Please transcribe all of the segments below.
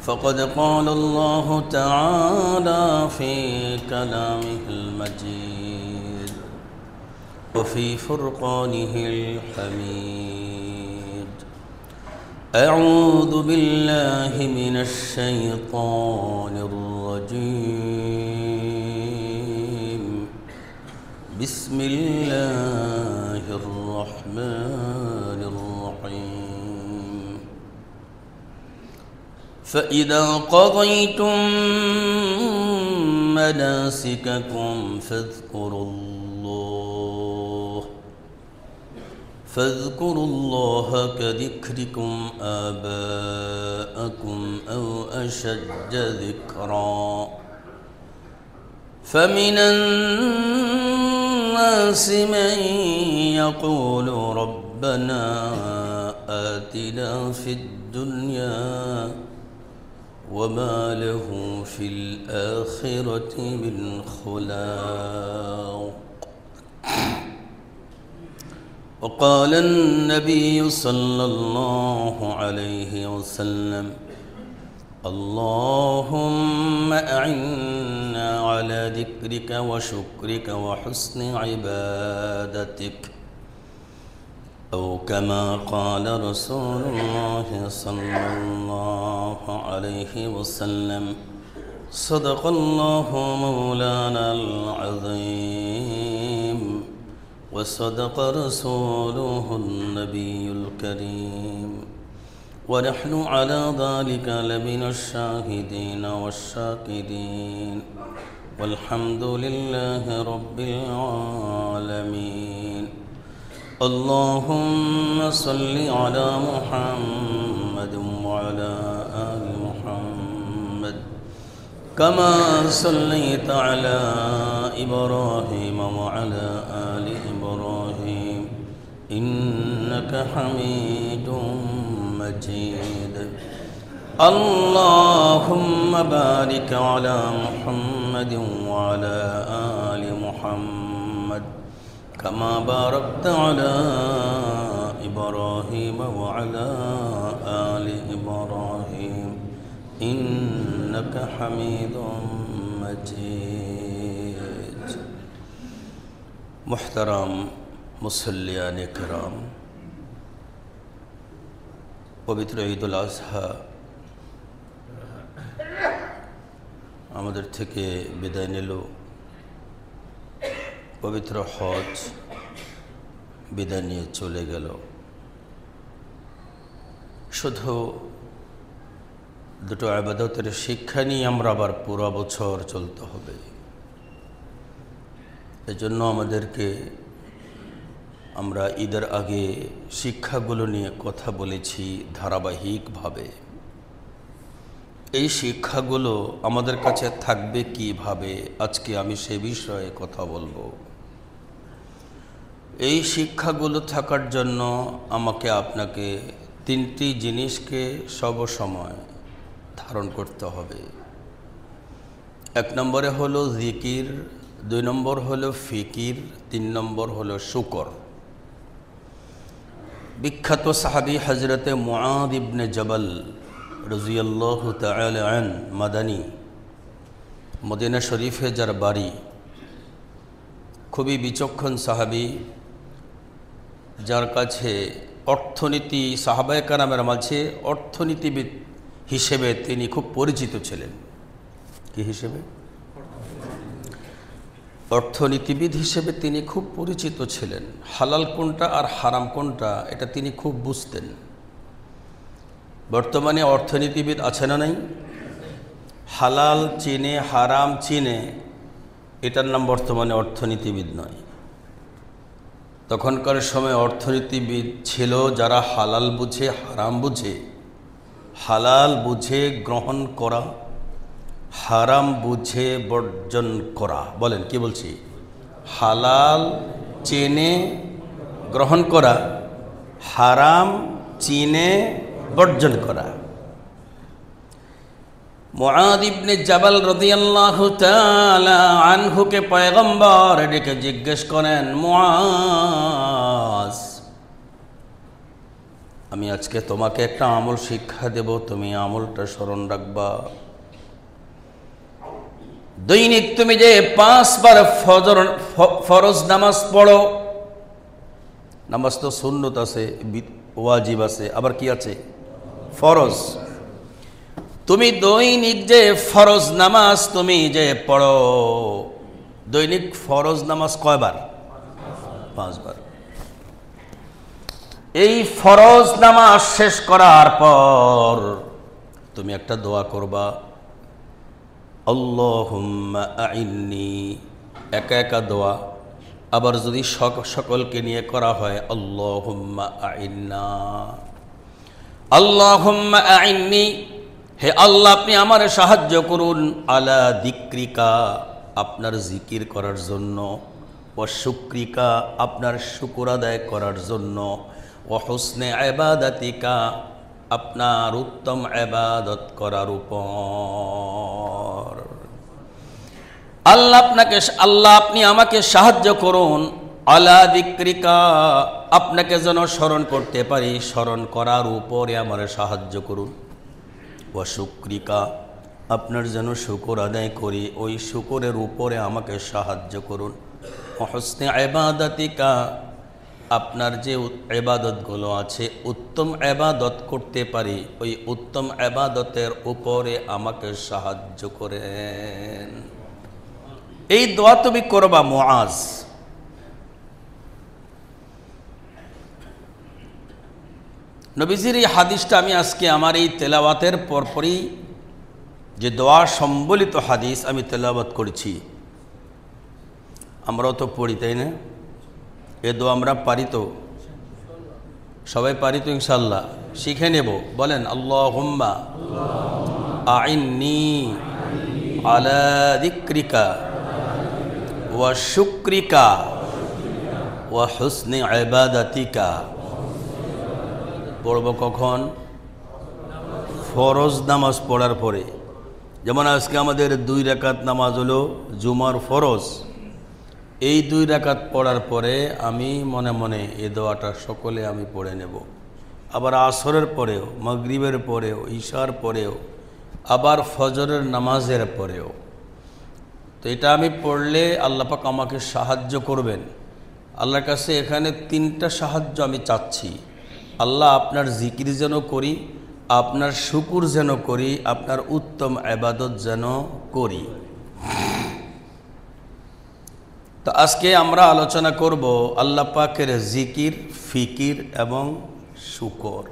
فقد قال الله تعالى في كلامه المجيد وفي فرقانه الحميد: أعوذ بالله من الشيطان الرجيم. بسم الله الرحمن الرحيم. فإذا قضيتم مناسككم فاذكروا الله كذكركم آباءكم أو أشد ذكرا. فمن الناس من يقول ربنا آتنا في الدنيا وما له في الآخرة من خلاق. وقال النبي صلى الله عليه وسلم: اللهم أعنا على ذكرك وشكرك وحسن عبادتك، أو كما قال رسول الله صلى الله عليه وسلم: صدق الله مولانا العظيم وصدق رسوله النبي الكريم، ونحن على ذلك لمن الشاهدين والشاكرين، والحمد لله رب العالمين. اللهم صل على محمد وعلى آل محمد كما صليت على إبراهيم وعلى آل إبراهيم إنك حميد مجيد. اللهم بارك على محمد وعلى آل محمد كما باركت على إبراهيم وعلى آل إبراهيم إنك حميد مجيد. محترم মুসল্লিয়ান کرام, পবিত্র ঈদুল আজহা আমাদের থেকে বিদায় নিল, পবিত্র হজ বিদায় নিয়ে চলে গেল। শুধু দুটো ইবাদতের শিক্ষা নিয়ে আমরা আবার পুরো বছর চলতে হবে। এজন্য আমাদেরকে আমরা ঈদের আগে শিক্ষাগুলো নিয়ে কথা বলেছি ধারাবাহিকভাবে। এই শিক্ষাগুলো আমাদের কাছে থাকবে কিভাবে, আজকে আমি সে বিষয়ে কথা বলবো। এই শিক্ষাগুলো থাকার জন্য আমাকে আপনাকে তিনটি জিনিসকে সবসময় ধারণ করতে হবে। এক নম্বরে হলো জিকির, দুই নম্বর হলো ফিকির, তিন নম্বর হলো শুকর। বিখ্যাত সাহাবী হযরতে মুআদ ইবনে জবল রাদিয়াল্লাহু তাআলা আন মাদানী, মদিনা শরীফে যার বাড়ি, খুবই বিচক্ষণ সাহাবী, যার কাছে অর্থনীতি সাহাবায়ে কেরামের মাঝে অর্থনীতিবিদ হিসেবে তিনি খুব পরিচিত ছিলেন। কি হিসেবে? অর্থনীতিবিদ হিসেবে তিনি খুব পরিচিত ছিলেন। হালাল কোনটা আর হারাম কোনটা এটা তিনি খুব বুঝতেন। বর্তমানে অর্থনীতিবিদ আছে না নাই? হালাল চিনে হারাম চিনে, এটার নাম বর্তমানে অর্থনীতিবিদ নয়। তখনকার সময় অর্থনীতিবিদ ছিল যারা হালাল বুঝে হারাম বুঝে, হালাল বুঝে গ্রহণ করা, হারাম বুঝে বর্জন করা। বলেন কি বলছি? হালাল চেনে গ্রহণ করা, হারাম চিনে বর্জন করা। মুআদ ইবনে জাবাল রাদিয়াল্লাহু তাআলা আনহুকে পয়গম্বর ডেকে জিজ্ঞেস করেন, মুআজ আমি আজকে তোমাকে একটা আমল শিক্ষা দেব, তুমি আমলটা স্মরণ রাখবা। দৈনিক তুমি যে 5 বার ফরজ নামাজ পড়ো, নামাজ তো সুন্নত আছে, ওয়াজিব আছে, আবার কি আছে? ফরজ। তুমি দৈনিক যে ফরজ নামাজ তুমি যে পড়ো, দৈনিক ফরজ নামাজ কয়বার? 5 বার। এই ফরজ নামাজ শেষ করার পর তুমি একটা দোয়া করবা, আল্লাহুম্মা আইন্নি, একা একা দোয়া। আবার যদি সকলকে নিয়ে করা হয়, আল্লাহুম্মা আইন্না, আল্লাহুম্মা আইন্নি, হে আল্লাহ আপনি আমার সাহায্য করুন, আলা যিকরিকা, আপনার জিকির করার জন্য, ওয়া শুকরিকা, আপনার শুকর আদায় করার জন্য, ওয়া হুসনে ইবাদাতিকা, আপনার উত্তম ইবাদত করার উপর। আল্লাহ আপনি আমাকে সাহায্য করুন, আলা যিকরিকা, আপনাকে যেন স্মরণ করতে পারি, স্মরণ করার উপরে আমার সাহায্য করুন, ওয়া শুকরিকা, আপনার যেন শুকর আদায় করি, ওই শুকরের উপরে আমাকে সাহায্য করুন, ওয়া হুসনে ইবাদাতিকা, আপনার যে ইবাদতগুলো আছে উত্তম ইবাদত করতে পারি, ওই উত্তম ইবাদতের উপরে আমাকে সাহায্য করেন। এই দোয়া তুমি করবা মুআজ। নবীজির এই হাদিসটা আমি আজকে আমার এই তেলাওয়াতের পরপরই যে দোয়া সম্বলিত হাদিস আমি তেলাওয়াত করেছি, আমরাও তো পড়ি, তাই না? এ দোয়া আমরা পারি তো, সবাই পারি তো ইনশাআল্লাহ? শিখে নেব। বলেন, আল্লাহুম্মা আইন্নি আলা যিকরিকা ওয়া শুকরিকা ওয়া হুসনি ইবাদাতিকা। পড়ব কখন? ফরজ নামাজ পড়ার পরে। যেমন আজকে আমাদের 2 রাকাত নামাজ হলো জুমার ফরজ, এই 2 রাকাত পড়ার পরে আমি মনে মনে এই দোয়াটা সকলে আমি পড়ে নেব। আবার আসরের পরেও, মাগরিবের পরেও, ইশার পরেও, আবার ফজরের নামাজের পরেও। তো এটা আমি পড়লে আল্লাহ পাক আমাকে সাহায্য করবেন। আল্লাহর কাছে এখানে 3টা সাহায্য আমি চাচ্ছি। আল্লাহ আপনার জিকির যেন করি, আপনার শুকুর যেন করি, আপনার উত্তম ইবাদত যেন করি। তো আজকে আমরা আলোচনা করব আল্লাহ পাকের জিকির, ফিকির এবং শুকর।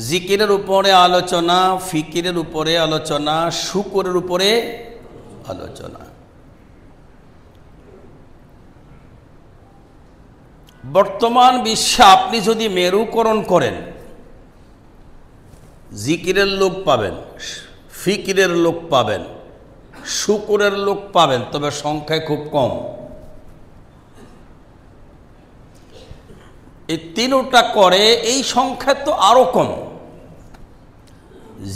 জিকিরের উপরে আলোচনা, ফিকিরের উপরে আলোচনা, শুকরের উপরে আলোচনা। বর্তমান বিশ্বে আপনি যদি মেরুকরণ করেন, জিকিরের লোক পাবেন, ফিকিরের লোক পাবেন, শুকরের লোক পাবেন, তবে সংখ্যায় খুব কম। এই 3টা করে এই সংখ্যা তো আরো কম।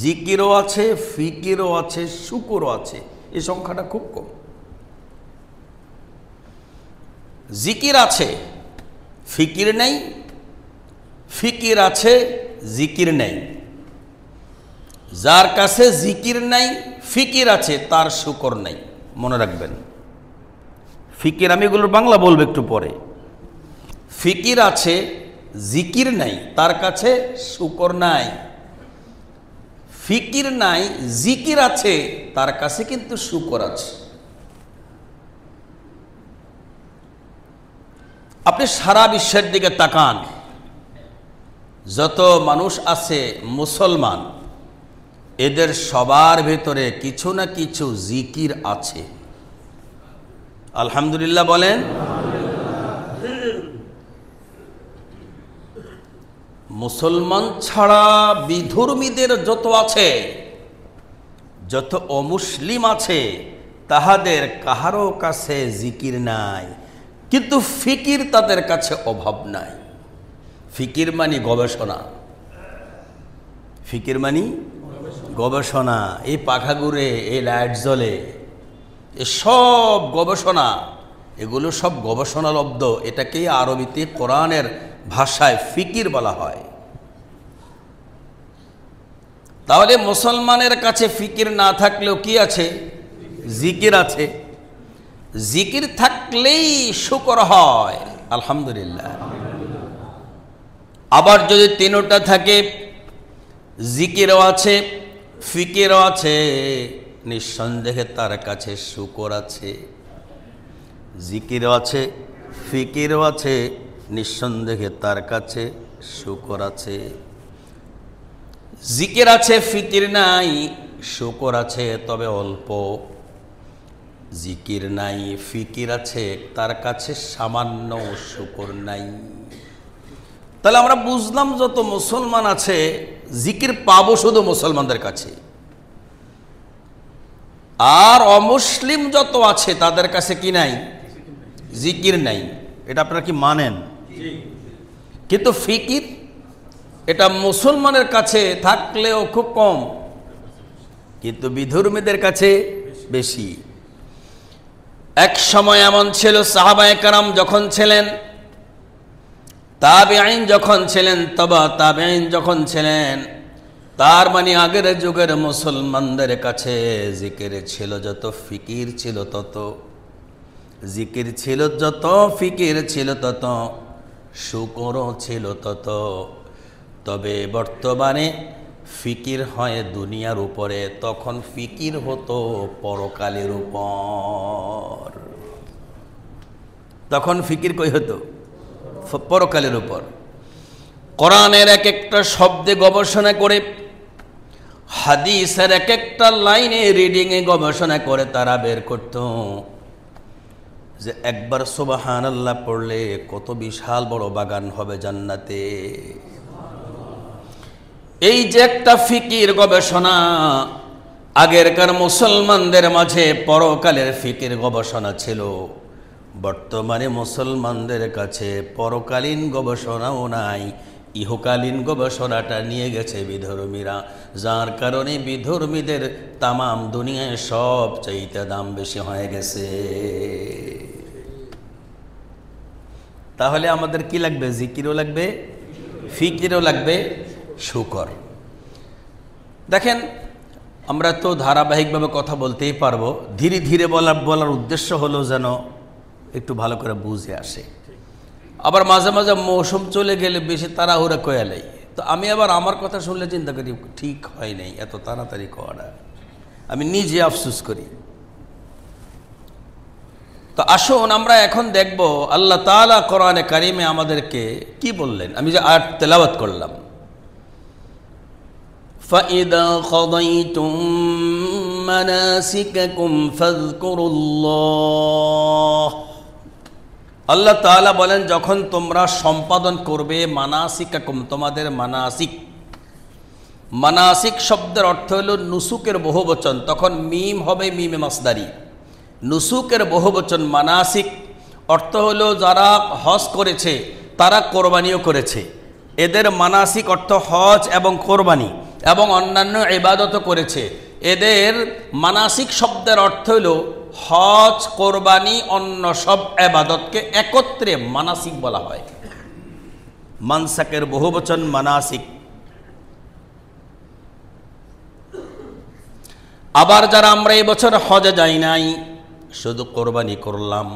জিকিরও আছে, ফিকিরও আছে, শুকরও আছে, এই সংখ্যাটা খুব কম। জিকির আছে, ফিকির নেই, ফিকির আছে, জিকির নেই। যার কাছে জিকির নাই, ফিকির আছে, তার শুকর নাই। মনে রাখবেন, ফিকির আমি এগুলোর বাংলা বলবো একটু পরে। ফিকির আছে, জিকির নাই, তার কাছে শুকর নাই। ফিকির নাই, জিকির আছে, তার কাছে কিন্তু শুকর আছে। আপনি সারা বিশ্বের দিকে তাকান, যত মানুষ আছে মুসলমান, এদের সবার ভেতরে কিছু না কিছু জিকির আছে। আলহামদুলিল্লাহ বলেন। মুসলমান ছাড়া বিধর্মীদের যত আছে, যত অমুসলিম আছে, তাহাদের কাহারো কাছে জিকির নাই, কিন্তু ফিকির তাদের কাছে অভাব নাই। ফিকির মানে গবেষণা, ফিকির মানে গবেষণা। এই পাখা ঘুরে, এই লাইট জ্বলে, এসব গবেষণা, এগুলো সব গবেষণালব্ধ। এটাকেই আরবিতে কোরআনের ভাষায় ফিকির বলা হয়। তাহলে মুসলমানের কাছে ফিকির না থাকলেও কি আছে? জিকির আছে। জিকির থাকলেই শুকর হয়, আলহামদুলিল্লাহ। আবার যদি তিনটা থাকে, জিকিরও আছে, ফিকিরও আছে, নিঃসন্দেহে তার কাছে শুকর আছে। জিকিরও আছে, ফিকিরও আছে, নিঃসন্দেহে তার কাছে শুকর আছে। জিকির আছে, ফিকির নাই, শুকর আছে তবে অল্প। জিকির নাই, ফিকির আছে, তার কাছে সামান্য, শুকর নাই। তাহলে আমরা বুঝলাম যত মুসলমান আছে জিকির পাবো শুধু মুসলমানদের কাছে, আর অমুসলিম যত আছে তাদের কাছে কি নাই? জিকির নাই। এটা আপনারা কি মানেন? কিন্তু ফিকির এটা মুসলমানের কাছে থাকলেও খুব কম, কিন্তু বিধর্মীদের কাছে বেশি। এক সময় এমন ছিল, সাহাবায়ে কেরাম যখন ছিলেন, তাবেঈন যখন ছিলেন, তবা তাবেঈন যখন ছিলেন, তার মানে আগের যুগের মুসলমানদের কাছে জিকির ছিল যত, ফিকির ছিল তত। জিকির ছিল যত, ফিকির ছিল তত, শুকরও ছিল তত। তবে বর্তমানে ফিকির হয় দুনিয়ার উপরে, তখন ফিকির হতো পরকালের উপর। তখন ফিকির কই হতো? পরকালের উপর। কোরআনের এক একটা শব্দে গবেষণা করে, হাদিসের এক একটা লাইনে রিডিংয়ে গবেষণা করে তারা বের করত যে একবার সুবহানাল্লাহ পড়লে কত বিশাল বড় বাগান হবে জান্নাতে। এই যে একটা ফিকির গবেষণা, আগেরকার মুসলমানদের মাঝে পরকালের ফিকির গবেষণা ছিল। বর্তমানে মুসলমানদের কাছে পরকালীন গবেষণাও নাই, ইহকালীন গবেষণাটা নিয়ে গেছে বিধর্মীরা, যার কারণে বিধর্মীদের তামাম দুনিয়ায় সব চাইতে দাম বেশি হয়ে গেছে। তাহলে আমাদের কি লাগবে? জিকিরও লাগবে, ফিকিরও লাগবে, শুকর। দেখেন, আমরা তো ধারাবাহিকভাবে কথা বলতেই পারবো, ধীরে ধীরে বলার উদ্দেশ্য হলো যেন একটু ভালো করে বুঝে আসে। আবার মাঝে মাঝে মৌসুম চলে গেলে বেশি তাড়াহুড়া কয়ালাই, তো আমি আবার আমার কথা শুনলে চিন্তা করি ঠিক হয় নাই এত তাড়াতাড়ি করা, আমি নিজে আফসোস করি। তো আসুন আমরা এখন দেখব আল্লাহ তাআলা কোরআনে কারিমে আমাদেরকে কি বললেন। আমি যে আয়াত তেলাওয়াত করলাম, فَإِذَا قَضَيْتُم مَّنَاسِكَكُمْ فَاذْكُرُوا اللَّهَ। আল্লাহ তাআলা বলেন, যখন তোমরা সম্পাদন করবে মানাসিকাকুম, তোমাদের মানাসিক। মানাসিক শব্দের অর্থ হলো নুসুকের বহুবচন, তখন মিম হবে মিমে মাসদারি। নুসুকের বহুবচন মানাসিক অর্থ হলো যারা হজ করেছে তারা কোরবানিও করেছে, এদের মানাসিক অর্থ হজ এবং কোরবানি এবং অন্যান্য ইবাদতও করেছে। এদের মানাসিক শব্দের অর্থ হলো হজ, কোরবানি, অন্য সব ইবাদতকে একত্রে মানাসিক বলা হয়। মানসাকের বহুবচন মানাসিক। আবার যারা আমরা এই বছর হজে যাই নাই, শুধু কোরবানি করলাম,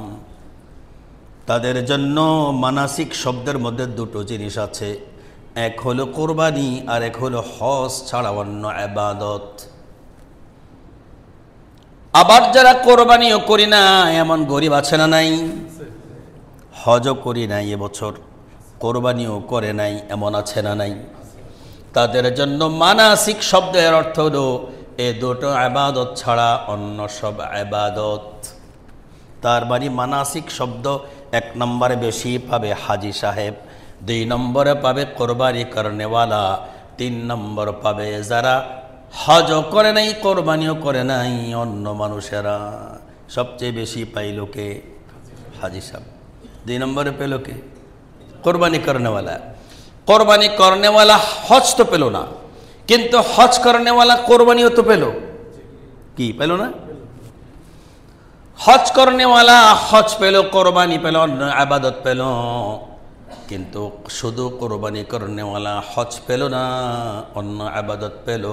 তাদের জন্য মানাসিক শব্দের মধ্যে দুটো জিনিস আছে, এক হলো কোরবানি আর এক হলো হজ ছাড়া অন্য ইবাদত। আবার যারা কোরবানিও করি না এমন গরিব আছে না নাই? হজও করি নাই এবছর, কোরবানিও করে নাই এমন আছে না নাই? তাদের জন্য মানাসিক শব্দের অর্থ হলো এ দুটো ইবাদত ছাড়া অন্য সব ইবাদত। তার মানে মানাসিক শব্দ এক নম্বরে বেশি পাবে হাজি সাহেব, 2 নম্বরে পাবে কোরবানি করনেওয়ালা, 3 নম্বর পাবে যারা হজও করে নাই কোরবানিও করে নাই অন্য মানুষেরা। সবচেয়ে বেশি পাইল কে? হাজি সাহেব। 2 নম্বরে পেল কে? কোরবানি করনেওয়ালা। কোরবানি করনেওয়ালা হজ তো পেল না, কিন্তু হজ করনেওয়ালা কোরবানিও তো পেল। কি পেল না? হজ করনেওয়ালা হজ পেল, কোরবানি পেল, অন্য ইবাদত পেল, কিন্তু শুধু কোরবানি করনেওয়ালা হজ পেল না, অন্য আবাদত পেল।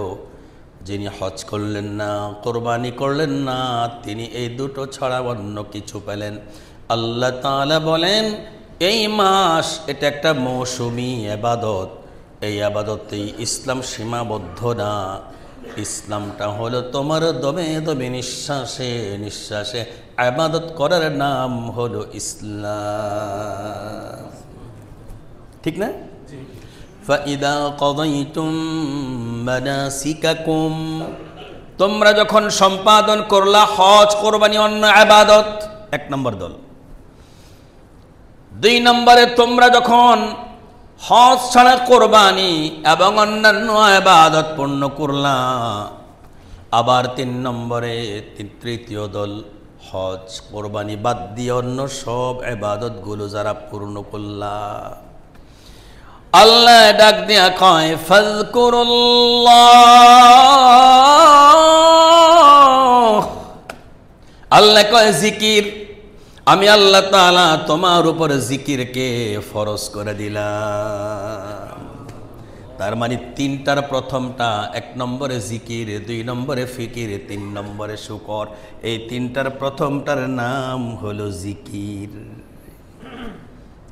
যিনি হজ করলেন না, কোরবানি করলেন না, তিনি এই দুটো ছাড়া অন্য কিছু পেলেন। আল্লাহ তাআলা বলেন এই মাস এটা একটা মৌসুমি আবাদত, এই আবাদতেই ইসলাম সীমাবদ্ধ না। ইসলামটা হলো তোমার দমে দমে নিঃশ্বাসে নিঃশ্বাসে আবাদত করার নাম হলো ইসলাম। ঠিক না? ফাইদা কাদাইতুম মানাসিকাকুম, তোমরা যখন সম্পাদন করলা হজ, কোরবানি, অন্য ইবাদত, এক নম্বর দল। দুই নম্বরে তোমরা যখন হজ ছাড়া কোরবানি এবং অন্যান্য ইবাদত পূর্ণ করলা, আবার তিন নম্বরে তৃতীয় দল হজ কোরবানি বাদ দিয়ে অন্য সব ইবাদতগুলো যারা পূর্ণ করলা, আল্লাহ ডাক দিয়া কয় ফাযকুরুল্লাহ, আল্লাহ কয় জিকির, আমি আল্লাহ তাআলা তোমার উপর জিকিরকে ফরজ করে দিলাম। তার মানে তিনটার প্রথমটা, এক নম্বরে জিকির, দুই নম্বরে ফিকির, তিন নম্বরে শুকর। এই তিনটার প্রথমটার নাম হলো জিকির।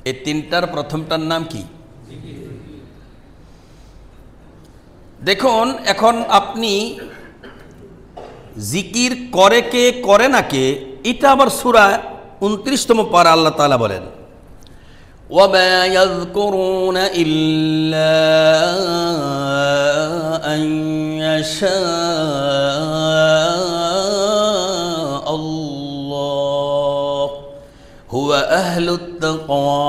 এই তিনটার প্রথমটার নাম কি? দেখুন, এখন আপনি জিকির করে কে করে না কে, এটা আবার সূরা 29তম পারা আল্লাহ তাআলা বলেন ওয়ামা ইয়াযকুরুনা ইল্লা আন ইয়াশা আল্লাহ হুয়া আহলুত তাকওয়া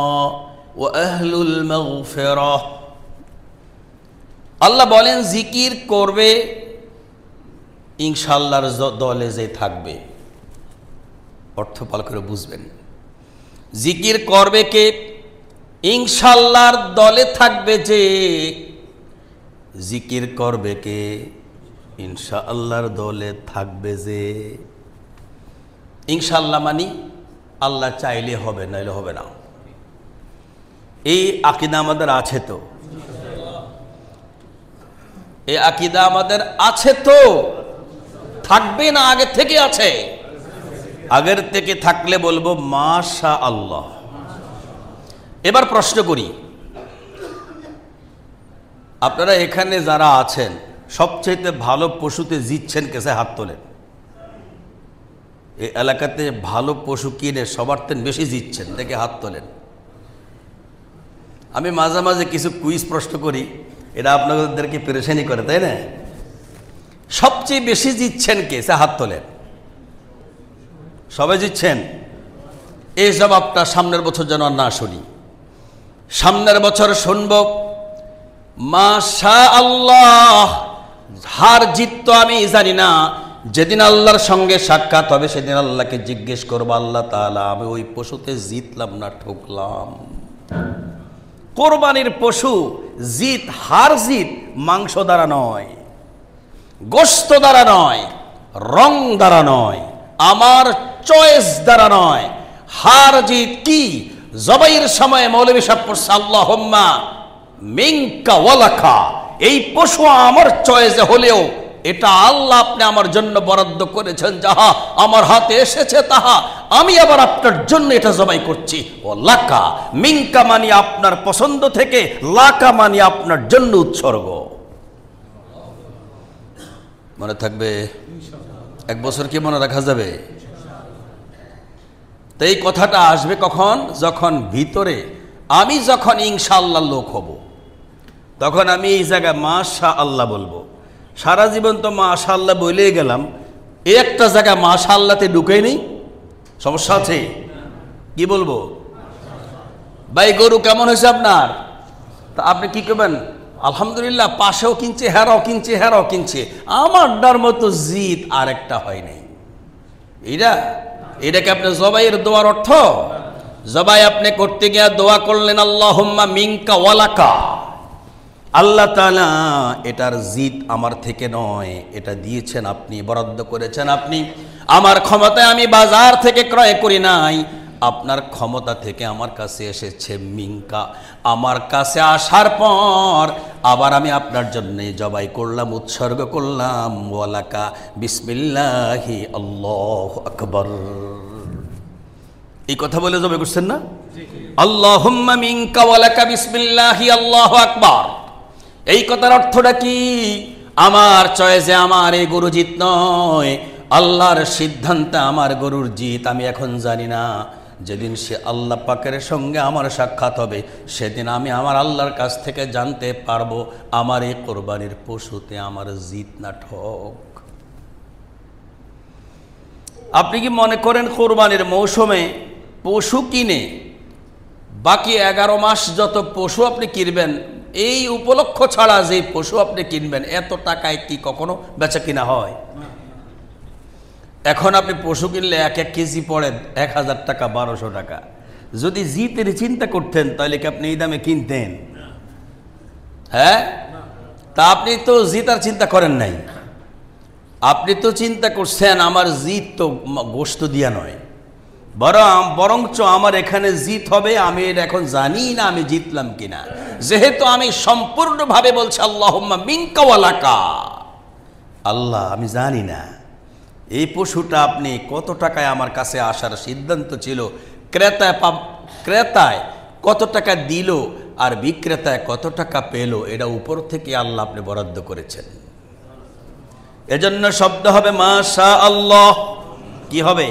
ওয়া আহলুল মাগফিরাহ। আল্লাহ বলেন জিকির করবে ইনশাআল্লাহর দলে যে থাকবে। অর্থ ভালো করে বুঝবেন, জিকির করবে কে? ইনশাআল্লাহর দলে থাকবে যে। জিকির করবে কে? ইনশাআল্লাহর দলে থাকবে যে। ইনশাআল্লাহ মানি আল্লাহ চাইলে হবে, নাইলে হবে না। এই আকীদা আমাদের আছে তো? এই আকীদা আমাদের আছে তো? থাকবে না আগে থেকে আছে? আগের থেকে থাকলে বলবো মাশা আল্লাহ। এবার প্রশ্ন করি, আপনারা এখানে যারা আছেন সবচেয়ে ভালো পশুতে জিতছেন কেসে? হাত তোলেন। এই এলাকাতে ভালো পশু কিনে সবার থেকে বেশি জিতছেন, দেখে হাত তোলেন। আমি মাঝে মাঝে কিছু কুইজ প্রশ্ন করি, এটা আপনাদেরকে পেরেশানি করে, তাই না? সবচেয়ে বেশি জিতছেন কে? সে হাত তোলেন। সবাই জিতছেন? এই জবাবটা সামনের বছর যেন না শুনি। সামনের বছর শুনব মাশা আল্লাহ। হার জিত তো আমি জানি না, যেদিন আল্লাহর সঙ্গে সাক্ষাৎ হবে সেদিন আল্লাহকে জিজ্ঞেস করবো, আল্লাহ তাআলা আমি ওই পশুতে জিতলাম না ঠকলাম? কোরবানির পশু জিত, হার জিত মাংস দ্বারা নয়, গোশত দ্বারা নয়, রং দ্বারা নয়, আমার চয়েস দ্বারা নয়। হার জিত কি? জবাইয়ের সময় মৌলভী সাহেব পড়ছে আল্লাহুম্মা মিনকা ওয়ালাকা, এই পশু আমার চয়েসে হলেও এটা আল্লাহ আপনি আমার জন্য বরাদ্দ করেছেন, যাহা আমার হাতে এসেছে তাহা আমি আবার আপনার জন্য এটা জবাই করছি। ও লাকা, মিনকা মানে আপনার পছন্দ থেকে, লাকা মানে আপনার জন্য উৎসর্গ। মনে থাকবে? এক বছর কি মনে রাখা যাবে? তো এই কথাটা আসবে কখন? যখন ভিতরে আমি যখন ইনশাআল্লাহ লোক হব, তখন আমি এই জায়গায় মাশা আল্লাহ বলবো। সারা জীবন তো মাশা আল্লাহ বলেই গেলাম, এই একটা জায়গায় মাশা আল্লাহতে ঢুকেই নেই, সমস্যা আছে? কি বলবো? ভাই গরু কেমন হয়েছে আপনার? তা আপনি কি করবেন? আলহামদুলিল্লাহ, পাশেও কিনছে, হেরাও কিনছে, হেরাও কিনছে, আমার ডার মতো জিত আর একটা হয় নাই। এটাকে আপনি জবাইয়ের দোয়ার অর্থ? জবাই আপনি করতে গিয়ে দোয়া করলেন আল্লাহুম্মা মিনকা ওয়ালাকা, আল্লাহ তাআলা এটার জিত আমার থেকে নয়, এটা দিয়েছেন আপনি, বরাদ্দ করেছেন আপনি। আমার ক্ষমতায় আমি বাজার থেকে ক্রয় করি নাই, আপনার ক্ষমতা থেকে আমার কাছে এসেছে মিঙ্কা, আমার কাছে আসার পর আবার আমি আপনার জন্য জবাই করলাম, উৎসর্গ করলাম, ওয়ালাকা বিসমিল্লাহি আল্লাহু আকবার। এই কথা বলে জবাই করছেন না? আল্লাহুম্মা মিনকা ওয়ালাকা বিসমিল্লাহি আল্লাহু আকবার। এই কথার অর্থটা কি? আমার চয়েসে আমার এই গরু জিত নয়, আল্লাহর সিদ্ধান্তে আমার গরুর জিত। আমি এখন জানি না, যেদিন সে আল্লাহ পাকের সঙ্গে আমার সাক্ষাৎ হবে সেদিন আমি আমার আল্লাহর কাছ থেকে জানতে পারবো আমার এই কোরবানির পশুতে আমার জিত না ঠক। আপনি কি মনে করেন কোরবানির মৌসুমে পশু কিনে বাকি 11 মাস যত পশু আপনি কিনবেন, এই উপলক্ষ ছাড়া যে পশু আপনি কিনবেন এত টাকায় কি কখনো বেচা কিনা হয়? এখন আপনি পশু কিনলে 1 কেজি পড়ে 1000 টাকা, 1200 টাকা। যদি জিতের চিন্তা করতেন তাহলে কি আপনি এই দামে কিনতেন? হ্যাঁ, তা আপনি তো জিতার চিন্তা করেন নাই, আপনি তো চিন্তা করছেন আমার জিত তো গোশত দিয়া নয়, বরঞ্চ আমার এখানে জিত হবে। আমি এটা এখন জানি না আমি জিতলাম কিনা, যেহেতু আমি সম্পূর্ণভাবে বলছি আল্লাহুম্মা মিনকা ওয়ালাকা, আল্লাহ আমি জানি না এই পশুটা আপনি কত টাকায় আমার কাছে আসার সিদ্ধান্ত ছিল, ক্রেতায় কত টাকা দিল আর বিক্রেতায় কত টাকা পেল, এটা উপর থেকে আল্লাহ আপনি বরাদ্দ করেছেন। এজন্য শব্দ হবে মাশা আল্লাহ। কি হবে?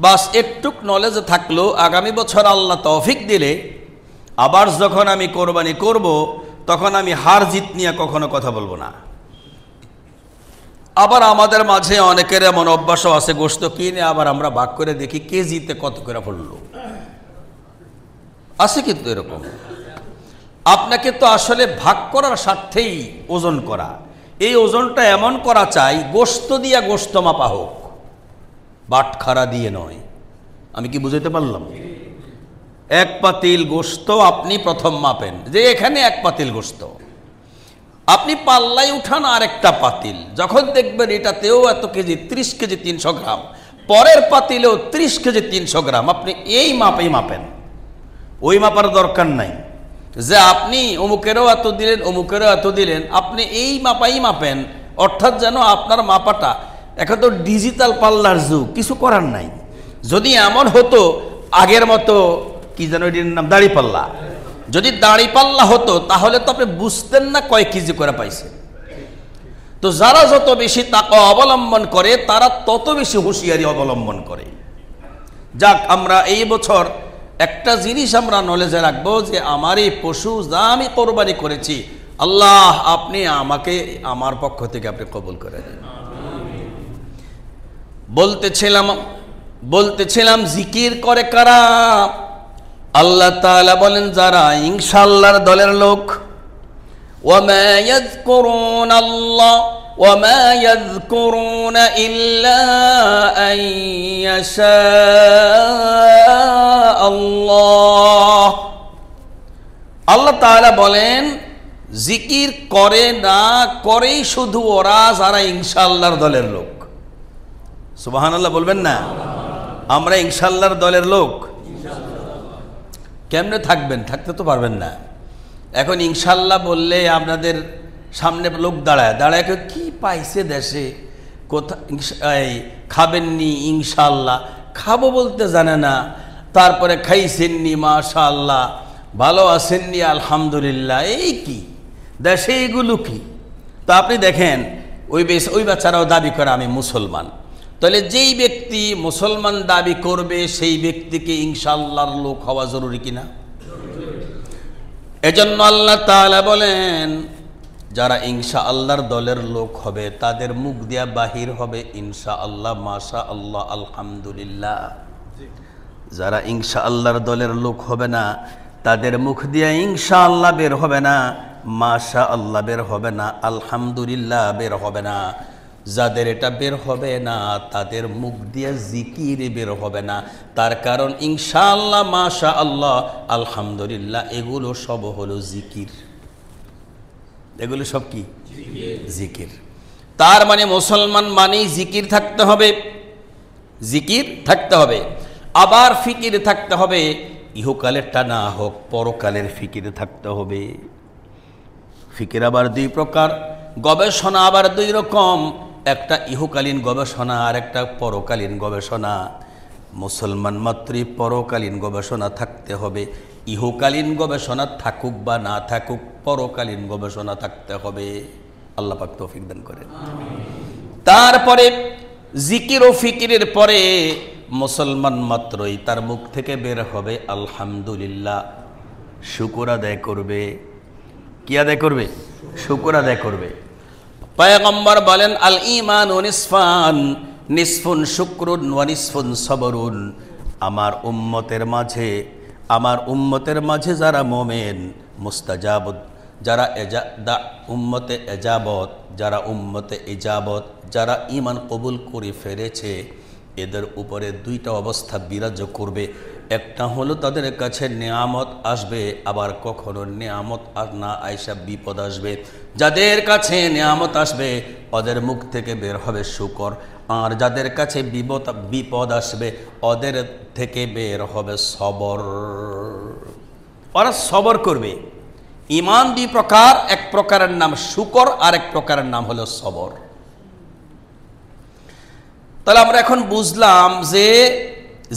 বাস একটুক নলেজে থাকলো, আগামী বছর আল্লাহ তৌফিক দিলে আবার যখন আমি কোরবানি করব তখন আমি হার জিত নিয়ে কখনো কথা বলবো না। আবার আমাদের মাঝে অনেকের এমন অভ্যাসও আছে, গোশত কিনে আবার আমরা ভাগ করে দেখি কেজিতে কত করে পড়লো, আছে কিন্তু এরকম। আপনাকে তো আসলে ভাগ করার স্বার্থেই ওজন করা, এই ওজনটা এমন করা চাই গোশত দিয়া গোশত মাপা হোক, বাটখারা দিয়ে নয়। আমি কি বুঝাইতে পারলাম? 1 পাতিল গোশত আপনি প্রথম মাপেন যে এখানে 1 পাতিল গোশত, আপনি পাল্লাই উঠান আরেকটা পাতিল, যখন দেখবেন এটাতেও এত কেজি, 30 কেজি 300 গ্রাম, পরের পাতিলেও 30 কেজি 300 গ্রাম, আপনি এই মাপেই মাপেন, ওই মাপার দরকার নাই যে আপনি অমুকেরও এত দিলেন অমুকেরও এত দিলেন, আপনি এই মাপাই মাপেন। অর্থাৎ যেন আপনার মাপাটা, এখন তো ডিজিটাল পাল্লার যুগ, কিছু করার নাই। যদি এমন হতো আগের মতো, কি যেন এটির নাম, দাড়ি পাল্লা, যদি দাড়ি পাল্লা হতো তাহলে তো আপনি বুঝতেন না কয় কেজি করে পাইছে। তো যারা যত বেশি তাকওয়া অবলম্বন করে তারা তত বেশি হুঁশিয়ারি অবলম্বন করে। যাক, আমরা এই বছর একটা জিনিস আমরা নলেজে রাখবো যে আমার এই পশু যা আমি কোরবানি করেছি, আল্লাহ আপনি আমাকে আমার পক্ষ থেকে আপনি কবুল করে দেন। বলতেছিলাম জিকির করে কারা? আল্লাহ তাআলা বলেন যারা ইনশাআল্লাহর দলের লোক। ওয়ামা ইয়াযকুরুনাল্লাহ ওয়ামা ইয়াযকুরুনা ইল্লা আন ইয়াশা আল্লাহ। আল্লাহ তাআলা বলেন জিকির করে না করেই শুধু ওরা যারা ইনশাআল্লাহর দলের লোক। সুবহানাল্লাহ বলবেন না? আমরা ইনশাআল্লাহর দলের লোক। কেমনে থাকবেন? থাকতে তো পারবেন না। এখন ইনশাআল্লাহ বললে আপনাদের সামনে লোক দাঁড়ায় কি পাইছে দেশে, কোথায় খাবেননি ইনশাআল্লাহ, খাবো বলতে জানে না, তারপরে খাইছেননি মাশাআল্লাহ, ভালো আছেননি আলহামদুলিল্লাহ, এই কি দেশে এইগুলো কি? তো আপনি দেখেন ওই বাচ্চারাও দাবি করে আমি মুসলমান। তাহলে যেই ব্যক্তি মুসলমান দাবি করবে সেই ব্যক্তিকে ইনশাআল্লাহর লোক হওয়া জরুরি কিনা? এজন্য আল্লাহ তাআলা বলেন যারা ইনশাআল্লাহর দলের লোক হবে তাদের মুখ দিয়া বাহির হবে ইনশাআল্লাহ, মাশাআল্লাহ, আলহামদুলিল্লাহ। যারা ইনশাআল্লাহর দলের লোক হবে না তাদের মুখ দিয়া ইনশাআল্লাহ বের হবে না, মাশাআল্লাহ বের হবে না, আলহামদুলিল্লাহ বের হবে না। যাদের এটা বের হবে না তাদের মুখ দিয়ে জিকির বের হবে না। তার কারণ ইনশাআল্লাহ, মাশাআল্লাহ, আলহামদুলিল্লাহ এগুলো সব হলো জিকির। এগুলো সব কি? জিকির। তার মানে মুসলমান মানেই জিকির থাকতে হবে। জিকির থাকতে হবে, আবার ফিকির থাকতে হবে, ইহকালেরটা না হোক পরকালের ফিকির থাকতে হবে। ফিকির আবার দুই প্রকার, গবেষণা আবার দুই রকম, একটা ইহকালীন গবেষণা আর একটা পরকালীন গবেষণা। মুসলমান মাত্রই পরকালীন গবেষণা থাকতে হবে, ইহকালীন গবেষণা থাকুক বা না থাকুক পরকালীন গবেষণা থাকতে হবে। আল্লাহ পাক তৌফিক দান করেন। তারপরে জিকির ও ফিকিরের পরে মুসলমান মাত্রই তার মুখ থেকে বের হবে আলহামদুলিল্লাহ, শুকর আদায় করবে। কি আদায় করবে? শুকর আদায় করবে। পয়গম্বর বলেন আল ঈমান নিসফান, নিসফুন শুকরুন ওয়া নিসফুন সবরুন। আমার উম্মতের মাঝে যারা মোমেন মুস্তাজাবত, যারা উম্মতে এজাবত, যারা ঈমান কবুল করে ফেলেছে, এদের উপরে দুইটা অবস্থা বিরাজ করবে। একটা হলো তাদের কাছে নেয়ামত আসবে, আবার কখনো নেয়ামত আর না আইসা বিপদ আসবে। যাদের কাছে নেয়ামত আসবে ওদের মুখ থেকে বের হবে শুকর, আর যাদের কাছে বিপদ আসবে ওদের থেকে বের হবে সবর। ওরা সবর করবে। ঈমান দুই প্রকার, এক প্রকারের নাম শুকর আর এক প্রকারের নাম হলো সবর। তাহলে আমরা এখন বুঝলাম যে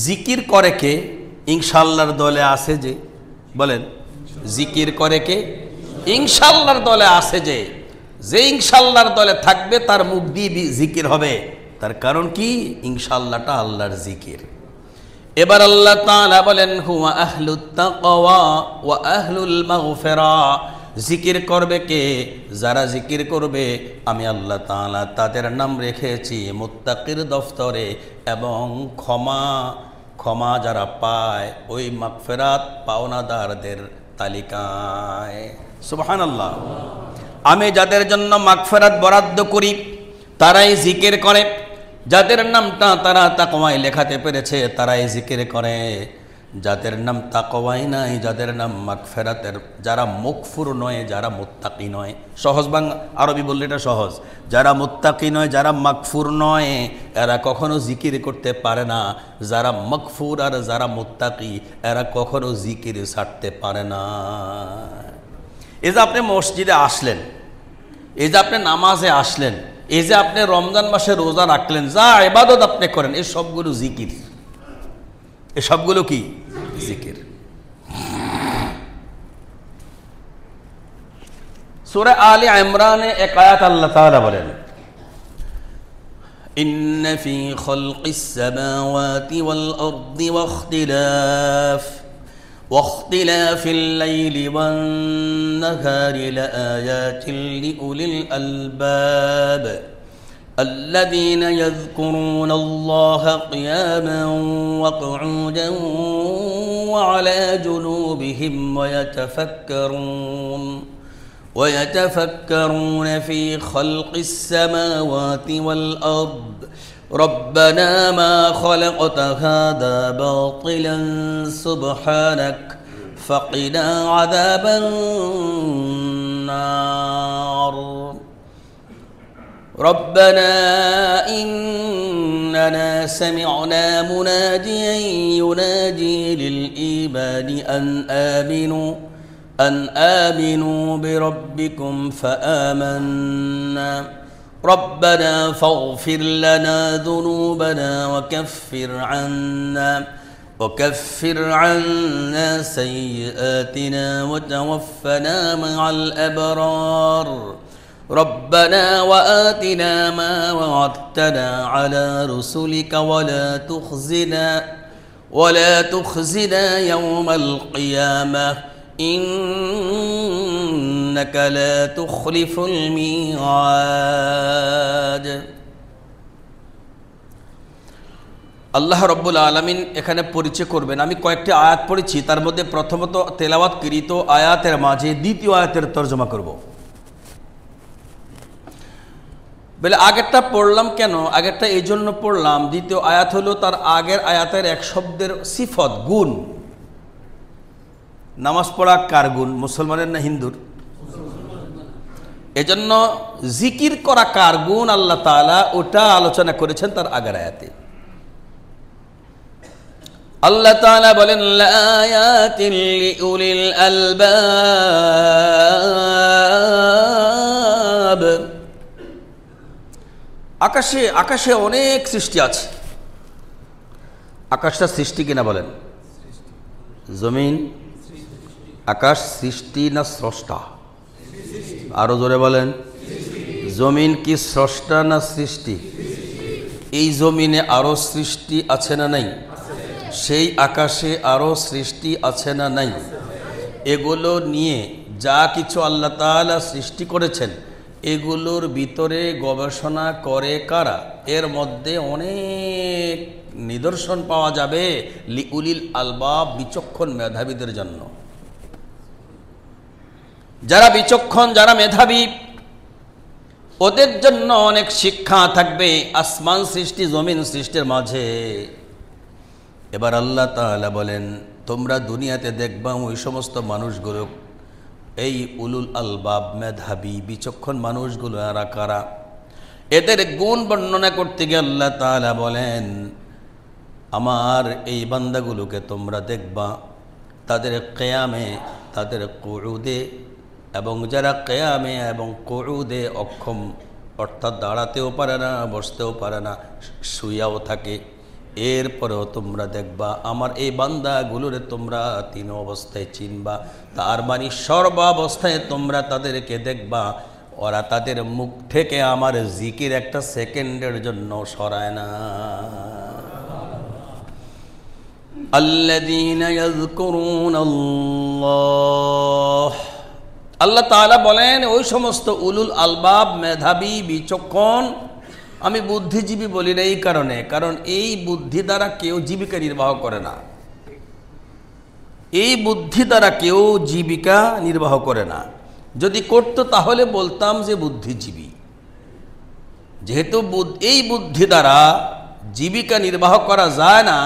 জিকির করে কে? ইনশাআল্লাহর দলে আছে যে, বলেন জিকির করে কে? ইনশাআল্লাহর দলে আছে যে ইনশাআল্লাহর দলে থাকবে তার মুখ দিয়ে জিকির হবে। তার কারণ কি? ইনশাআল্লাহটা আল্লাহর জিকির। এবার আল্লাহ তাআলা বলেন হুয়া আহলুত তাকওয়া ওয়া আহলুল মাগফিরা। জিকির করবে কে? যারা জিকির করবে আমি আল্লাহ তাআলা তাদের নাম রেখেছি মুত্তাকির দফতরে, এবং ক্ষমা যারা পায় ওই মাগফিরাত পাওনাদারদের তালিকায়। সুবহানাল্লাহ। আমি যাদের জন্য মাগফিরাত বরাদ্দ করি তারাই জিকির করে, যাদের নামটা তারা তাকওয়ায় লেখাতে পেরেছে তারাই জিকির করে, যাদের নাম তাকওয়াই নাই, যাদের নাম মাগফিরাতের, যারা মুগফুর নয়, যারা মুত্তাকি নয়, সহজ বাংলা আরবি বললে এটা সহজ, যারা মুত্তাকি নয়, যারা মাগফুর নয়, এরা কখনো জিকির করতে পারে না। যারা মাগফুর আর যারা মুত্তাকি এরা কখনো জিকির ছাড়তে পারে না। এই যে আপনি মসজিদে আসলেন, এই যে আপনি নামাজে আসলেন, এই যে আপনি রমজান মাসে রোজা রাখলেন, যা ইবাদত আপনি করেন, এই সবগুলো জিকির। এই সবগুলো কি? জিকির। সূরা আলে ইমরানে এক আয়াত আল্লাহ তাআলা বলেন ইন্না ফি খালকিস সামাওয়াতি ওয়াল আরদি ওয়াখতিলাফিল লাইলি ওয়ান নাহারি লাআয়াতিন লিউলিল আলবাব الذين يذكرون الله قياما وقعودا وعلى جنوبهم ويتفكرون في خلق السماوات والأرض ربنا ما خلقت هذا باطلا سبحانك فقنا عذاب النار ربنا إننا سمعنا مناديا ينادي للإيمان أن آمنوا بربكم فآمنا ربنا فاغفر لنا ذنوبنا وكفر عنا سيئاتنا وتوفنا مع الأبرار ربنا وآتنا ما وعدتنا على رسلك ولا تخزنا يوم القيامة إنك لا تخلف الميعاد আল্লাহ রব্বুল আলামিন এখানে পরিচয় করবেন। আমি কয়েকটি আয়াত পড়েছি, তার মধ্যে প্রথমত তেলাওয়াতকৃত আয়াতের মাঝে দ্বিতীয় আয়াতের তরজমা করব। বলে আগেরটা পড়লাম কেন? আগেরটা এই জন্য পড়লাম, দ্বিতীয় আয়াত হলো তার আগের আয়াতের এক শব্দের সিফত, গুণ। নামাজ পড়া কার গুণ? মুসলমানের না হিন্দুর? এজন্য জিকির করা কার গুণ আল্লাহ তাআলা ওটা আলোচনা করেছেন তার আগের আয়াতে। আল্লাহ তাআলা বলেন লায়াতিল লিউলিল আলবাব। আকাশে আকাশে অনেক সৃষ্টি আছে। আকাশটা সৃষ্টি কিনা বলেন? জমিন আকাশ সৃষ্টি না স্রষ্টা? আরো জোরে বলেন। জমিন কি স্রষ্টা না সৃষ্টি? এই জমিনে আরো সৃষ্টি আছে না নাই? সেই আকাশে আরো সৃষ্টি আছে না নাই? এগুলো নিয়ে যা কিছু আল্লাহ তাআলা সৃষ্টি করেছেন এগুলোর ভিতরে গবেষণা করে কারা? এর মধ্যে অনেক নিদর্শন পাওয়া যাবে লিউলিল আলবাব, বিচক্ষণ মেধাবীদের জন্য। যারা বিচক্ষণ, যারা মেধাবী, ওদের জন্য অনেক শিক্ষা থাকবে আসমান সৃষ্টি জমিন সৃষ্টির মাঝে। এবার আল্লাহ তাআলা বলেন তোমরা দুনিয়াতে দেখবা ওই সমস্ত মানুষগুলো, এই উলুল আলবাব মেধাবী বিচক্ষণ মানুষগুলো এরা কারা? এদের গুণ বর্ণনা করতে গিয়ে আল্লাহ তাআলা বলেন আমার এই বান্দাগুলোকে তোমরা দেখবা তাদের কিয়ামে, তাদের কুউদে, এবং যারা কিয়ামে এবং কুউদে অক্ষম, অর্থাৎ দাঁড়াতেও পারে না, বসতেও পারে না, শুয়াও থাকে, এরপরেও তোমরা দেখবা আমার এই বান্দাগুলোরে তোমরা তিন অবস্থায় চিনবা। তার মানে সর্বাবস্থায় তোমরা তাদেরকে দেখবা ওরা তাদের মুখ থেকে আমার জিকির একটা সেকেন্ডের জন্য সরায় না। আল্লাযীনা ইয়াযকুরুনাল্লাহ, আল্লাহ তাআলা বলেন ওই সমস্ত উলুল আলবাব মেধাবী বিচক্ষণ, আমি বুদ্ধিজীবী বলি না এই কারণে, কারণ এই বুদ্ধি দ্বারা কেউ জীবিকা নির্বাহ করে না। এই বুদ্ধি দ্বারা কেউ জীবিকা নির্বাহ করে না। যদি করত তাহলে বলতাম যে বুদ্ধিজীবী। যেহেতু এই বুদ্ধি দ্বারা জীবিকা নির্বাহ করা যায় না,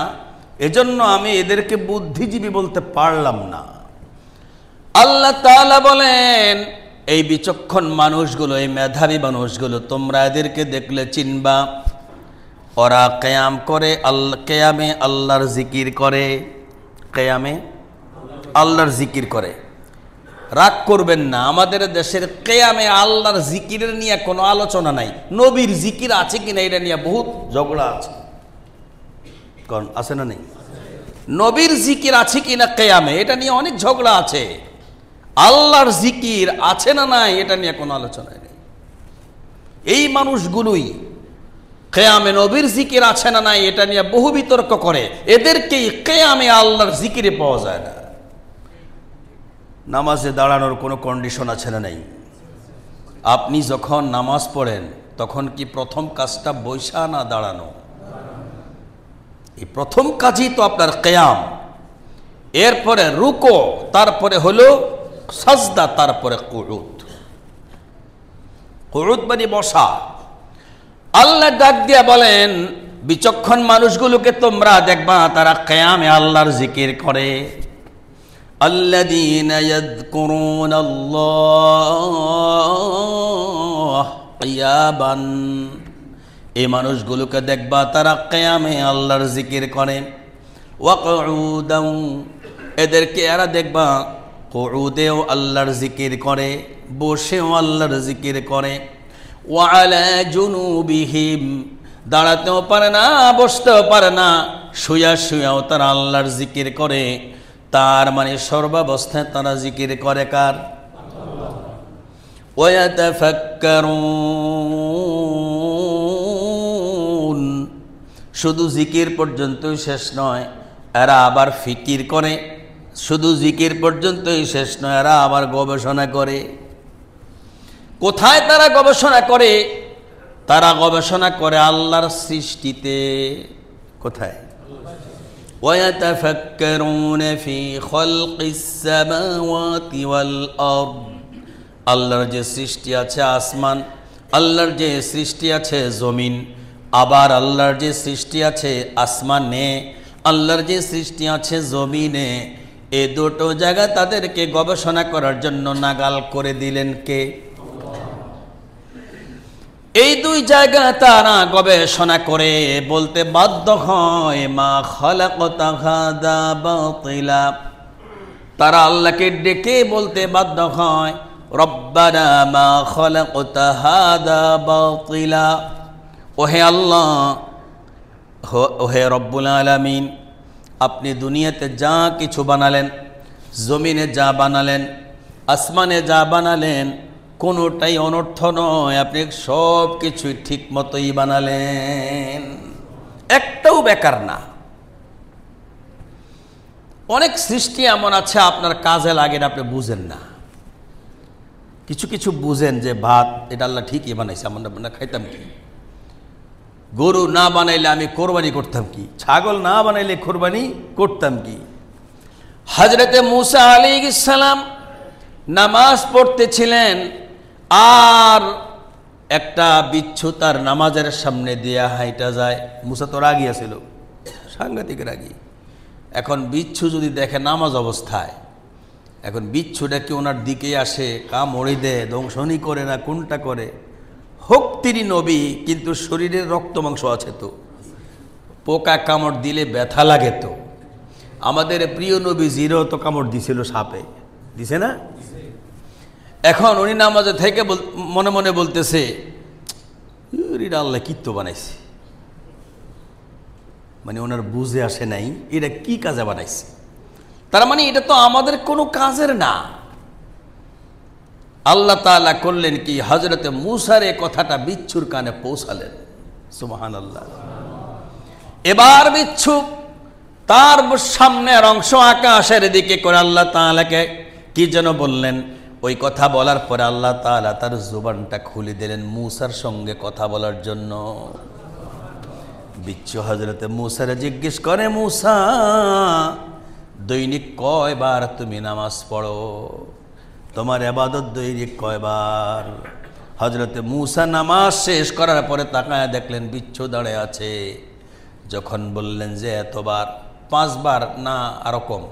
এজন্য আমি এদেরকে বুদ্ধিজীবী বলতে পারলাম না। আল্লাহ তাআলা বলেন এই বিচক্ষণ মানুষগুলো, এই মেধাবী মানুষগুলো তোমরা এদেরকে দেখলে চিনবা। ওরা কিয়াম করে, কিয়ামে আল্লাহর জিকির করে, কিয়ামে আল্লাহর জিকির করে। রাগ করবেন না, আমাদের দেশের কিয়ামে আল্লাহর জিকিরের নিয়ে কোনো আলোচনা নাই। নবীর জিকির আছে কিনা এটা নিয়ে বহুত ঝগড়া আছে। কারণ আছে না নেই? নবীর জিকির আছে কিনা কিয়ামে এটা নিয়ে অনেক ঝগড়া আছে। আল্লাহর জিকির আছে না নাই এটা নিয়ে কোনো আলোচনা নেই। এই মানুষগুলোই কিয়ামে নবীর জিকির আছে না নাই এটা নিয়ে বহু বিতর্ক করে। এদেরকেই কিয়ামে আল্লাহর জিকিরে পাওয়া যায় না। নামাজে দাঁড়ানোর কোনো কন্ডিশন আছে না নাই? আপনি যখন নামাজ পড়েন তখন কি প্রথম কাজটা বৈশা না দাঁড়ানো? এই প্রথম কাজই তো আপনার কিয়াম। এরপরে রুকু, তারপরে হলো সাজদা, তারপরে কুউদ। কুউদ মানে বসা। আল্লাহ ডাক দিয়া বলেন বিচক্ষণ মানুষগুলোকে তোমরা দেখবা তারা কিয়ামে আল্লাহর জিকির করে। আল্লাযীনা ইয়াযকুরুনাল্লাহ কিয়ামান, এই মানুষগুলোকে দেখবা তারা কিয়ামে আল্লাহর জিকির করে। ওয়া কুউদান, এদেরকে এরা দেখবা কুউদেও আল্লাহর জিকির করে, বসেও আল্লাহর জিকির করে। ওয়া আলা জুনুবিহিম, দাঁড়াতেও পারে না, বসতেও পারে না, শুয়া শুয়াও তারা আল্লাহর জিকির করে। তার মানে সর্বাবস্থায় তারা জিকির করে কার? ওয়া ইয়াতাফাক্কারুন, শুধু জিকির পর্যন্তই শেষ নয়, এরা আবার ফিকির করে। শুধু জিকির পর্যন্তই শেষ নয়, এরা আবার গবেষণা করে। কোথায় তারা গবেষণা করে? তারা গবেষণা করে আল্লাহর সৃষ্টিতে। কোথায়? ওয়াতাফাক্কারুনা ফি খালকিস সামাওয়াতি ওয়াল আরদ, আল্লাহর যে সৃষ্টি আছে আসমান, আল্লাহর যে সৃষ্টি আছে জমিন, আবার আল্লাহর যে সৃষ্টি আছে আসমানে, আল্লাহর যে সৃষ্টি আছে জমিনে, এই দুটো জায়গা তাদেরকে গবেষণা করার জন্য নাগাল করে দিলেন কে? এই দুই জায়গা তারা গবেষণা করে বলতে বাধ্য হয় মা খালাকতা হাদা বাতিলা। তারা আল্লাহকে ডেকে বলতে বাধ্য হয় রব্বানা মা খালাকতা হাদা বাতিলা, ওহে আল্লাহ, ওহে রব্বুল আলামিন, আপনি দুনিয়াতে যা কিছু বানালেন, জমিনে যা বানালেন, আসমানে যা বানালেন, কোনোটাই অনর্থ নয়, আপনি সব কিছুই ঠিক মতোই বানালেন, একটাও বেকার না। অনেক সৃষ্টি এমন আছে আপনার কাজে লাগে না, আপনি বুঝেন না। কিছু কিছু বুঝেন যে ভাত এটা আল্লাহ ঠিকই বানাইছে, আমরা খাইতাম কি? গরু না বানাইলে আমি কোরবানি করতাম কি? ছাগল না বানাইলে কোরবানি করতাম কি? হযরতে মূসা আলাইহিস সালাম নামাজ পড়তেছিলেন, আর একটা বিচ্ছু তার নামাজের সামনে দিয়া হাইটা যায়। মূসা তো রাগী আছিল, সাংঘাতিক রাগী। এখন বিচ্ছু যদি দেখে নামাজ অবস্থায়, এখন বিচ্ছুটা কি ওনার দিকে আসে, কামড়ে দেয়, দংশনই করে না, কোনটা করে? হোক তিনি নবী, কিন্তু শরীরের রক্ত মাংস আছে তো, পোকা কামড় দিলে ব্যথা লাগে তো। আমাদের প্রিয় নবী জিরো তো কামড় দিছিল সাপে, দিছে না? এখন উনি নামাজে থেকে মনে মনে বলতেছে এটা আল্লাহ কিত্তো বানাইছে, মানে ওনার বুঝে আসে নাই এটা কি কাজে বানাইছে। তার মানে এটা তো আমাদের কোনো কাজের না। আল্লাহ তাআলা করলেন কি, হযরতে মূসার এই কথাটা বিচ্ছুর কানে পৌঁছালেন। সুবহানাল্লাহ। এবার বিচ্ছু তার সামনের অংশ আকাশের দিকে করে আল্লাহ তাআলাকে কি যেন বললেন। ওই কথা বলার পরে আল্লাহ তাআলা তার জবানটা খুলে দিলেন মূসার সঙ্গে কথা বলার জন্য। বিচ্ছু হযরতে মূসারে জিজ্ঞেস করে, মূসা, দৈনিক কয়বার তুমি নামাজ পড়ো? তোমার ইবাদত দৈনিক কয়বার? হযরতে মূসা নামাজ শেষ করার পরে তাকায় দেখলেন বিচ্ছু দাঁড়িয়ে আছে। যখন বললেন যে এতবার, 5 বার না আরো কম,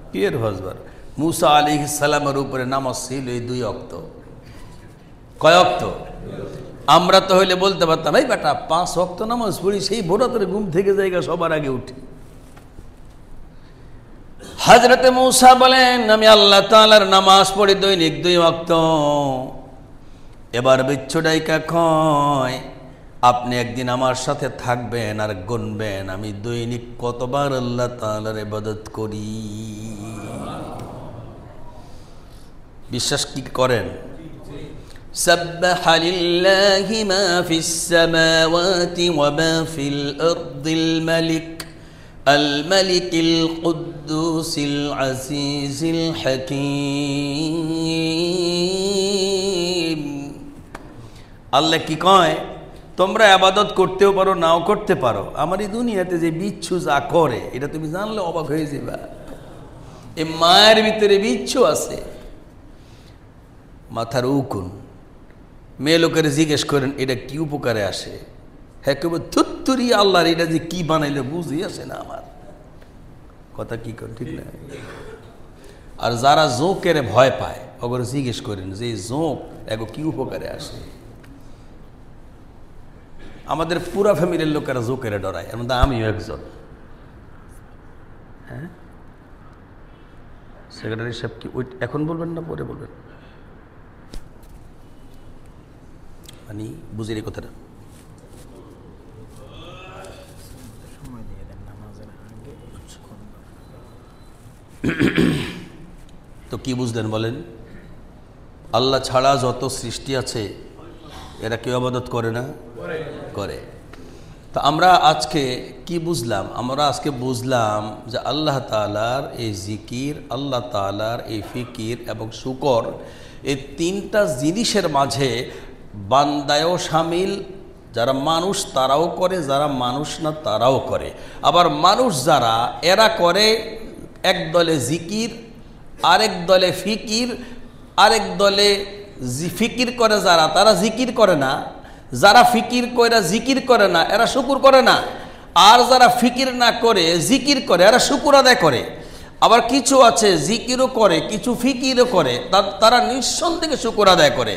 কি এর 5 বার? মূসা আলাইহিস সালামের উপরে নামাজ ছিল 2 ওয়াক্ত। কয় ওয়াক্ত? আমরা তো হইলে বলতে পারতাম এই বেটা 5 ওয়াক্ত নামাজ পড়ি, সেই ভোর রাতে ঘুম থেকে জায়গা সবার আগে উঠি। হযরতে মূসা বলেন, আমি আল্লাহ তাআলার নামাজ পড়ি দৈনিক 2 ওয়াক্ত। এবার বিচ্ছু ডাইকা কয়, আপনি একদিন আমার সাথে থাকবেন আর গুনবেন আমি দৈনিক কতবার আল্লাহ তাআলার ইবাদত করি। বিশ্বাস কি করেন? সাব্বাহা লিল্লাহি মা ফিস সামাওয়াতি ওয়া মা ফিল আরদিল মালিক الملك القدوس العزيز الحكيم। আল্লাহ কি কয়, তোমরা ইবাদত করতেও পারো নাও করতে পারো, আমার এই দুনিয়াতে যে বিচ্ছু যা করে এটা তুমি জানলে অবাক হয়ে যাবে। এই মায়ের ভিতরে বিচ্ছু আছে, মাথার উকুন। মেয়ে লোকের জিজ্ঞেস করেন এটা কি উপকারে আসে, হ্যাঁ কেবল থুত্তুরি আল্লাহর এটা যে কি বানাইলে বুঝি আসে না আমার কথা। কি কর ঠিক না? আর যারা জোঁকের ভয় পায় ওগুলো জিজ্ঞেস করেন যে জোঁক এগো কি উপকারে আসে। আমাদের পুরা ফ্যামিলির লোকেরা জোঁকের ডরায়, এর মধ্যে আমিও একজন। হ্যাঁ, সেক্রেটারি সাহেব কি এখন বলবেন না পরে বলবেন? মানে বুঝিনি কথাটা। তো কি বুঝলেন বলেন? আল্লাহ ছাড়া যত সৃষ্টি আছে এরা কেউ ইবাদত করে না? করে। তো আমরা আজকে কি বুঝলাম? আমরা আজকে বুঝলাম যে আল্লাহ তাআলার এই জিকির, আল্লাহ তাআলার এই ফিকির এবং শুকর, এই 3টা জিনিসের মাঝে বান্দায়ও শামিল। যারা মানুষ তারাও করে, যারা মানুষ না তারাও করে। আবার মানুষ যারা এরা করে এক দলে জিকির, আরেক দলে ফিকির, আরেক দলে ফিকির করে যারা তারা জিকির করে না, যারা ফিকির করে জিকির করে না এরা শুকুর করে না, আর যারা ফিকির না করে জিকির করে এরা শুকুর আদায় করে। আবার কিছু আছে জিকিরও করে কিছু ফিকিরও করে, তারা নিঃসন্দেহে শুকুর আদায় করে।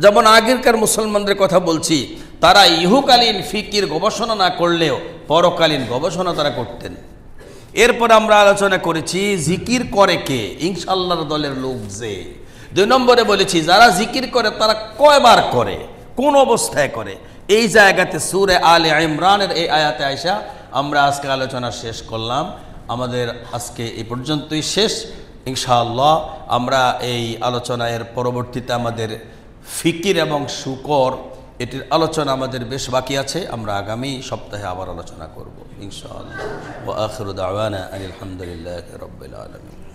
যেমন আগেরকার মুসলমানদের কথা বলছি, তারা ইহুকালীন ফিকির গবেষণা না করলেও পরকালীন গবেষণা তারা করতেন। এরপর আমরা আলোচনা করেছি জিকির করে কে, ইনশাআল্লাহর দলের লোক যে। 2 নম্বরে বলেছি যারা জিকির করে তারা কয়বার করে, কোন অবস্থায় করে। এই জায়গাতে সূরা আলে ইমরানের এই আয়াতে আয়েশা আমরা আজকে আলোচনা শেষ করলাম। আমাদের আজকে এই পর্যন্তই শেষ। ইনশাআল্লাহ আমরা এই আলোচনার পরবর্তীতে আমাদের ফিকির এবং শুকর এটির আলোচনা আমাদের বেশ বাকি আছে। আমরা আগামী সপ্তাহে আবার আলোচনা করব ইনশাআল্লাহ। ওয়া আখিরু দাওয়ানা আলহামদুলিল্লাহি রাব্বিল আলামিন।